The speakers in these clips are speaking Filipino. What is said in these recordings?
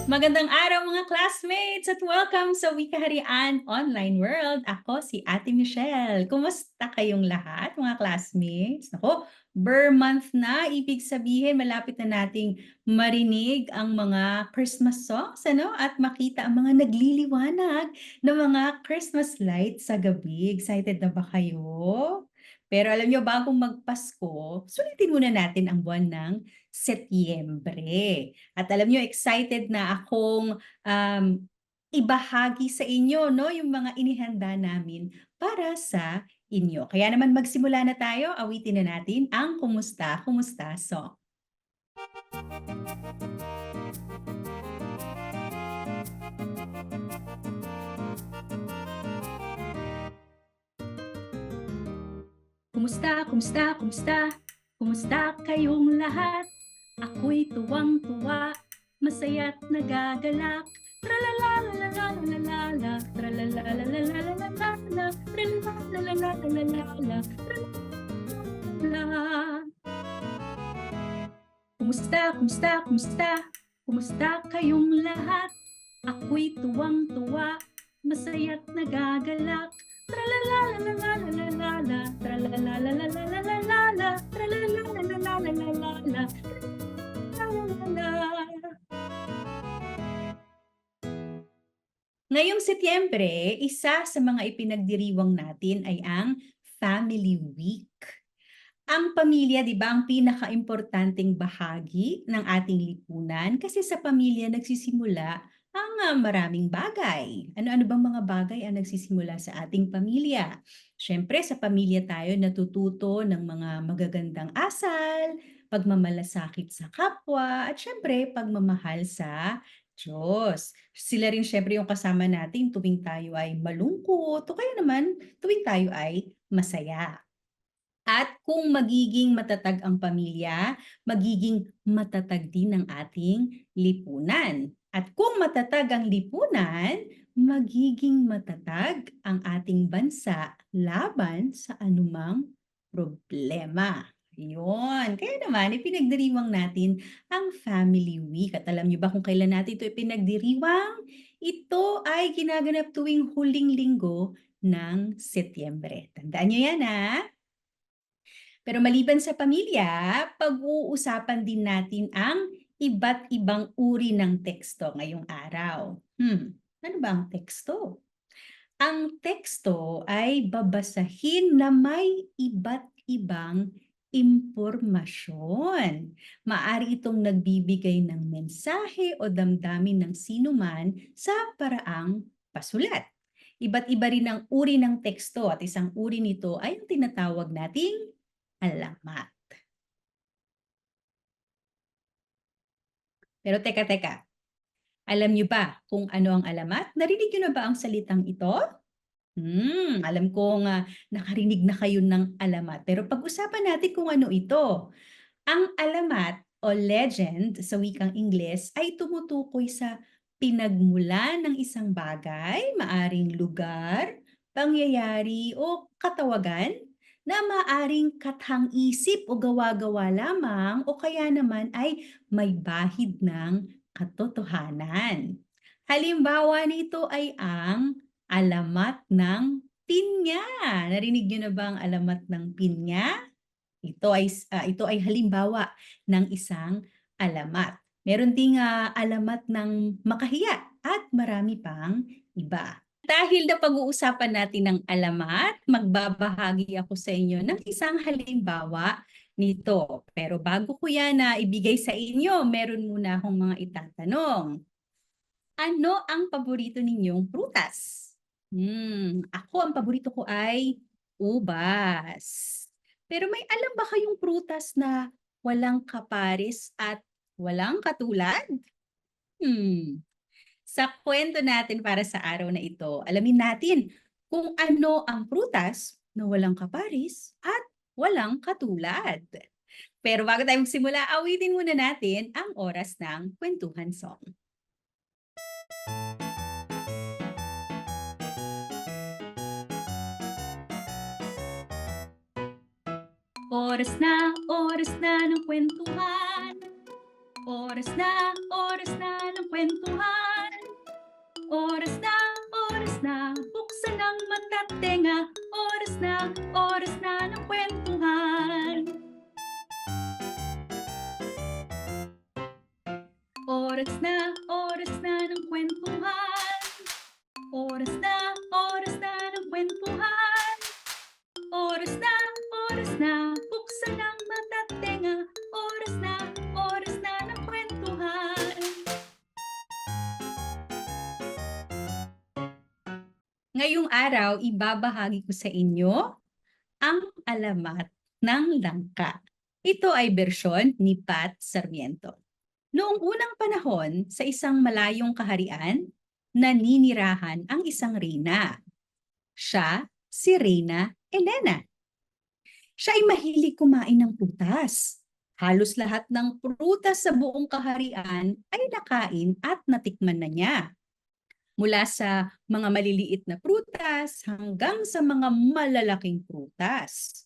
Magandang araw mga classmates at welcome sa Wikaharian Online World. Ako si Ate Michelle. Kumusta kayong lahat mga classmates? Ako, Burr month na. Ibig sabihin malapit na nating marinig ang mga Christmas songs at makita ang mga nagliliwanag ng mga Christmas lights sa gabi. Excited na ba kayo? Pero alam nyo, bagong magpasko, sulitin muna natin ang buwan ng Setyembre. At alam niyo, excited na akong ibahagi sa inyo yung mga inihanda namin para sa inyo. Kaya naman magsimula na tayo, awitin na natin ang Kumusta, Kumusta song. Kumusta, kumusta, kumusta? Kumusta kayong lahat? Ako'y tuwang-tuwa, masaya't nagagalak. Tralalalalalalala, tralalalalalalala, tralalalalalalala, tralala. Kumusta, kumusta, kumusta? Kumusta kayong lahat? Ako'y tuwang-tuwa, masaya't nagagalak. Tralalalalalalala, tralalalalalalala, tralalalalalalala, tralalalala. Ngayong Setyembre, isa sa mga ipinagdiriwang natin ay ang Family Week. Ang pamilya, di ba, ang pinaka-importanting bahagi ng ating lipunan kasi sa pamilya nagsisimula ang maraming bagay. Ano-ano bang mga bagay ang nagsisimula sa ating pamilya? Siyempre, sa pamilya tayo natututo ng mga magagandang asal, pagmamalasakit sa kapwa, at siyempre, pagmamahal sa Diyos. Sila rin siyempre yung kasama natin tuwing tayo ay malungkot o kaya naman tuwing tayo ay masaya. At kung magiging matatag ang pamilya, magiging matatag din ang ating lipunan. At kung matatag ang lipunan, magiging matatag ang ating bansa laban sa anumang problema. Yun. Kaya naman, ipinagdiriwang natin ang Family Week. At alam niyo ba kung kailan natin ito ipinagdiriwang? Ito ay ginaganap tuwing huling linggo ng Setyembre. Tandaan niyo yan, ha? Pero maliban sa pamilya, pag-uusapan din natin ang iba't ibang uri ng teksto ngayong araw. Ano ba ang teksto? Ang teksto ay babasahin na may iba't ibang impormasyon. Maari itong nagbibigay ng mensahe o damdamin ng sinuman sa paraang pasulat. Iba't iba rin ang uri ng teksto at isang uri nito ay ang tinatawag nating alamat. Pero teka. Alam niyo ba kung ano ang alamat? Narinig niyo na ba ang salitang ito? Alam kong nakarinig na kayo ng alamat. Pero pag-usapan natin kung ano ito. Ang alamat o legend sa wikang Ingles ay tumutukoy sa pinagmulan ng isang bagay, maaring lugar, pangyayari o katawagan na maaring kathang-isip o gawa-gawa lamang o kaya naman ay may bahid ng katotohanan. Halimbawa nito ay ang alamat ng pinya. Narinig niyo na ba ang alamat ng pinya? Ito ay halimbawa ng isang alamat. Meron ding alamat ng makahiya at marami pang iba. Dahil na pag-uusapan natin ng alamat, magbabahagi ako sa inyo ng isang halimbawa nito. Pero bago ko yan na ibigay sa inyo, meron muna akong mga itatanong. Ano ang paborito ninyong prutas? Ako, ang paborito ko ay ubas. Pero may alam ba kayong prutas na walang kaparis at walang katulad? Hmm. Sa kwento natin para sa araw na ito, alamin natin kung ano ang prutas na walang kaparis at walang katulad. Pero bago tayo magsimula, awitin muna natin ang oras ng kwentuhan song. Oras na ng kwentuhan. Oras na ng kwentuhan. Oras na, buksan ang mata't tenga. Oras na ng kwentuhan. Oras na ng kwentuhan. Oras na ng kwentuhan. Oras na, buksan ang mata't tenga. Oras na ng kwentuhan. Ngayong araw, ibabahagi ko sa inyo ang alamat ng langka. Ito ay bersyon ni Pat Sarmiento. Noong unang panahon, sa isang malayong kaharian, naninirahan ang isang reyna. Siya, si Reyna Elena. Siya ay mahilig kumain ng prutas. Halos lahat ng prutas sa buong kaharian ay nakain at natikman na niya. Mula sa mga maliliit na prutas hanggang sa mga malalaking prutas.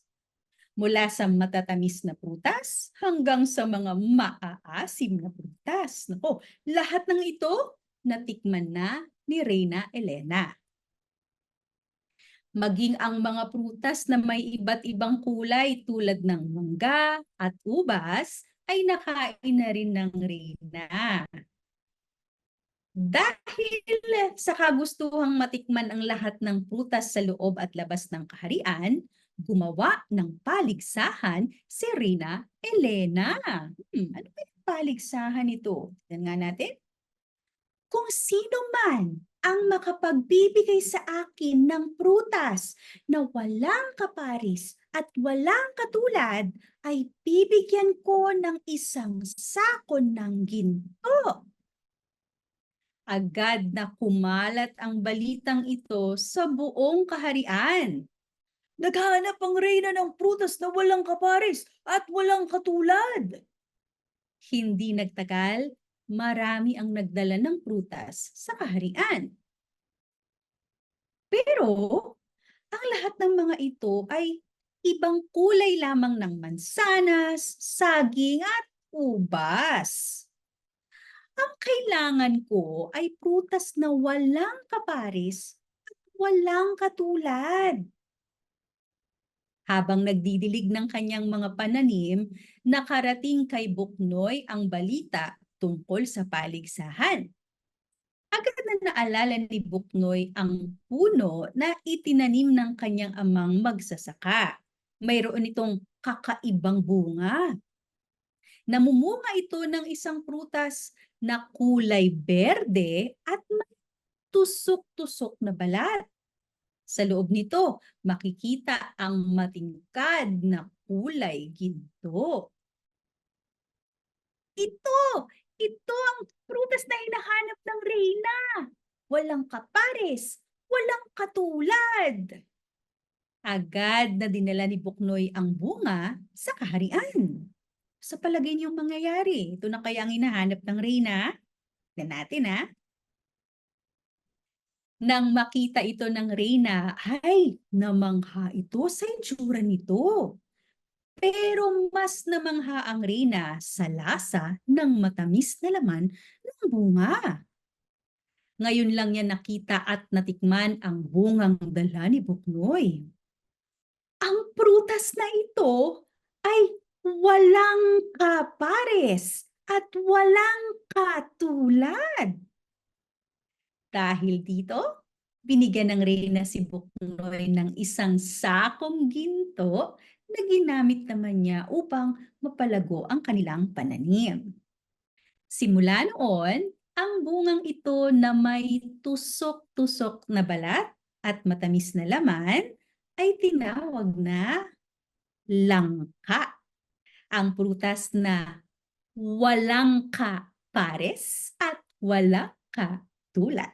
Mula sa matatamis na prutas hanggang sa mga maaasim na prutas. Nako, lahat ng ito natikman na ni Reyna Elena. Maging ang mga prutas na may iba't ibang kulay tulad ng mangga at ubas ay nakain na rin ng Reyna. Dahil sa kagustuhang matikman ang lahat ng prutas sa loob at labas ng kaharian, gumawa ng paligsahan si Reyna Elena. Ano ba yung paligsahan ito? Tignan nga natin. Kung sino man ang makapagbibigay sa akin ng prutas na walang kaparis at walang katulad, ay bibigyan ko ng isang sako ng ginto. Agad na kumalat ang balitang ito sa buong kaharian. Naghahanap ang reyna ng prutas na walang kaparis at walang katulad. Hindi nagtagal, marami ang nagdala ng prutas sa kaharian. Pero ang lahat ng mga ito ay ibang kulay lamang ng mansanas, saging at ubas. Ang kailangan ko ay prutas na walang kaparis at walang katulad. Habang nagdidilig ng kanyang mga pananim, nakarating kay Buknoy ang balita tungkol sa paligsahan. Agad na naalala ni Buknoy ang puno na itinanim ng kanyang amang magsasaka. Mayroon itong kakaibang bunga. Namumunga ito ng isang prutas na kulay berde at may tusok-tusok na balat. Sa loob nito, makikita ang matingkad na kulay ginto. Ito ang prutas na hinahanap ng reyna. Walang kapares, walang katulad. Agad na dinala ni Buknoy ang bunga sa kaharian. Sa palagay niyong mangyayari, ito na kaya ang hinahanap ng reyna? Tignan natin ha. Nang makita ito ng reyna, ay namangha ito sa itsura nito. Pero mas namangha ang reyna sa lasa ng matamis na laman ng bunga. Ngayon lang niya nakita at natikman ang bungang dala ni Buknoy. Ang prutas na ito ay walang kapares at walang katulad. Dahil dito, binigyan ng reyna si Buknoy ng isang sakong ginto na ginamit naman niya upang mapalago ang kanilang pananim. Simula noon, ang bungang ito na may tusok-tusok na balat at matamis na laman ay tinawag na langka. Ang prutas na walang kapares at walang katulad.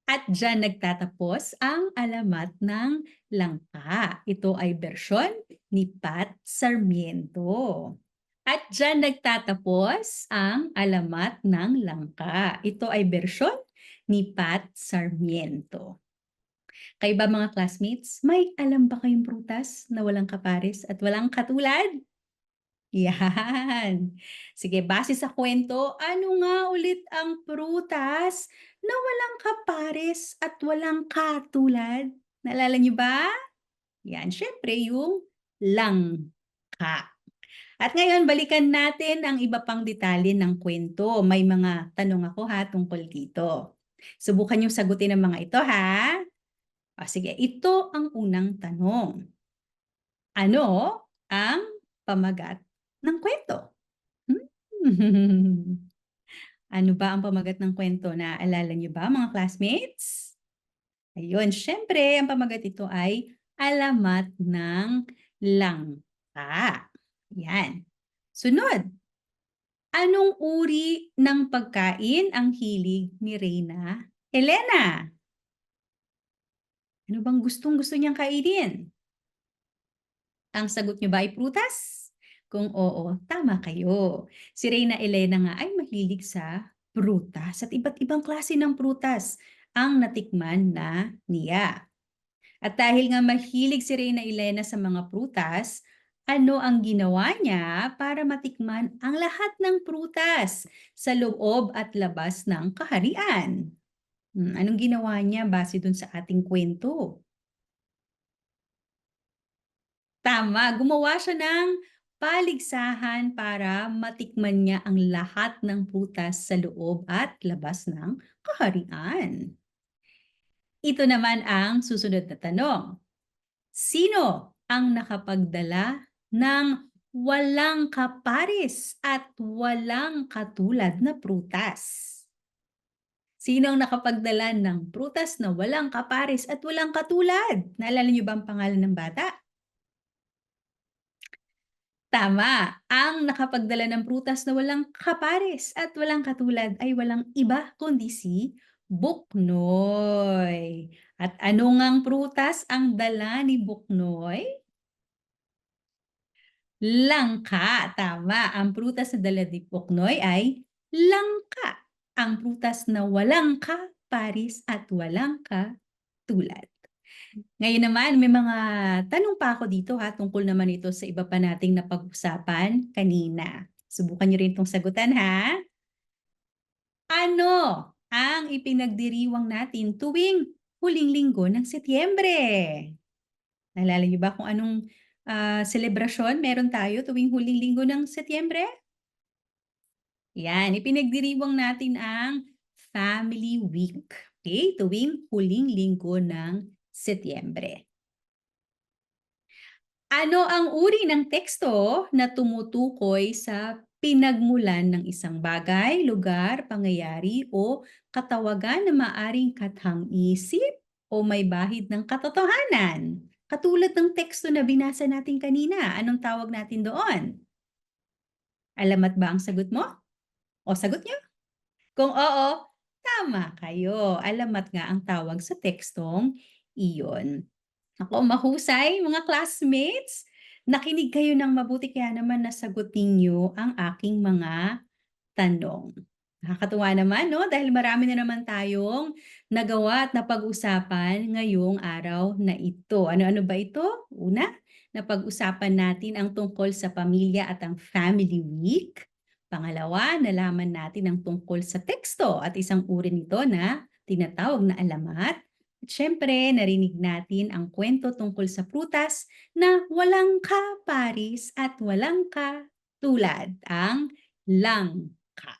At dyan nagtatapos ang alamat ng langka. Ito ay bersyon ni Pat Sarmiento. At dyan nagtatapos ang alamat ng langka. Ito ay bersyon ni Pat Sarmiento. Kayo ba mga classmates, may alam ba kayong prutas na walang kapares at walang katulad? Yan. Sige, base sa kwento, ano nga ulit ang prutas na walang kapares at walang katulad? Naalala niyo ba? Yan, syempre yung langka. At ngayon, balikan natin ang iba pang detalye ng kwento. May mga tanong ako ha tungkol dito. Subukan niyong sagutin ang mga ito ha. O sige, ito ang unang tanong. Ano ang pamagat ng kwento? Hmm. Ano ba ang pamagat ng kwento? Naaalala niyo ba mga classmates? Ayun, syempre ang pamagat ito ay alamat ng langka. Yan. Sunod, anong uri ng pagkain ang hilig ni Reyna Elena? Ano bang gustong-gusto niyang kainin? Ang sagot niyo ba ay prutas? Kung oo, tama kayo. Si Reyna Elena nga ay mahilig sa prutas at iba't ibang klase ng prutas ang natikman na niya. At dahil nga mahilig si Reyna Elena sa mga prutas, ano ang ginawa niya para matikman ang lahat ng prutas sa loob at labas ng kaharian? Anong ginawa niya base dun sa ating kwento? Tama, gumawa siya ng paligsahan para matikman niya ang lahat ng prutas sa loob at labas ng kaharian. Ito naman ang susunod na tanong. Sino ang nakapagdala ng walang kapares at walang katulad na prutas? Sino ang nakapagdala ng prutas na walang kapares at walang katulad? Naalala niyo ba ang pangalan ng bata? Tama, ang nakapagdala ng prutas na walang kapares at walang katulad ay walang iba kundi si Buknoy. At ano ngang prutas ang dala ni Buknoy? Langka, tama. Ang prutas na dala ni Buknoy ay langka. Ang prutas na walang kapares at walang katulad. Ngayon naman, may mga tanong pa ako dito ha, tungkol naman ito sa iba pa nating napag-usapan kanina. Subukan niyo rin itong sagutan ha. Ano ang ipinagdiriwang natin tuwing huling linggo ng Setyembre? Naalala niyo ba kung anong selebrasyon meron tayo tuwing huling linggo ng Setyembre? Yan, ipinagdiriwang natin ang Family Week. Okay, tuwing huling linggo ng Setyembre. Ano ang uri ng teksto na tumutukoy sa pinagmulan ng isang bagay, lugar, pangyayari o katawagan na maaring kathang-isip o may bahid ng katotohanan? Katulad ng teksto na binasa natin kanina, anong tawag natin doon? Alamat ba ang sagot mo? O sagot niyo? Kung oo, tama kayo. Alamat nga ang tawag sa tekstong iyon. Ako, mahusay mga classmates. Nakinig kayo ng mabuti kaya naman nasagutin niyo ang aking mga tanong. Nakakatuwa naman, no? Dahil marami na naman tayong nagawa at napag-usapan ngayong araw na ito. Ano-ano ba ito? Una, napag-usapan natin ang tungkol sa pamilya at ang Family Week. Pangalawa, nalaman natin ang tungkol sa teksto at isang uri nito na tinatawag na alamat. At syempre, narinig natin ang kwento tungkol sa prutas na walang kaparis at walang katulad, ang langka.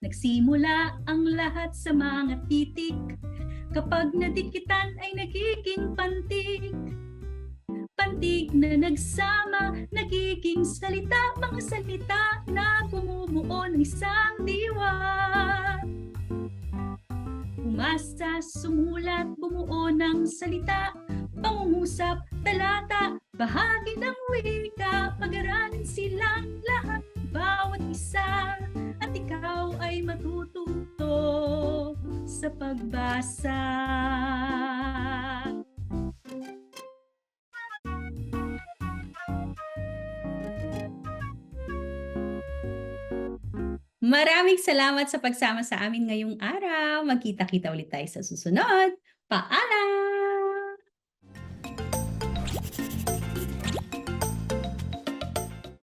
Nagsimula ang lahat sa mga titik, kapag nadikitan ay nagiging pantig. Pantig na nagsama, nagiging salita, mga salita na bumubuo ng isang diwa. Umasa, sumulat, bumuo ng salita, pangungusap, talata, bahagi ng wika, pag-aralin silang lahat, bawat isa, at ikaw ay matututo sa pagbasa. Maraming salamat sa pagsama sa amin ngayong araw. Magkita-kita ulit tayo sa susunod. Paalam!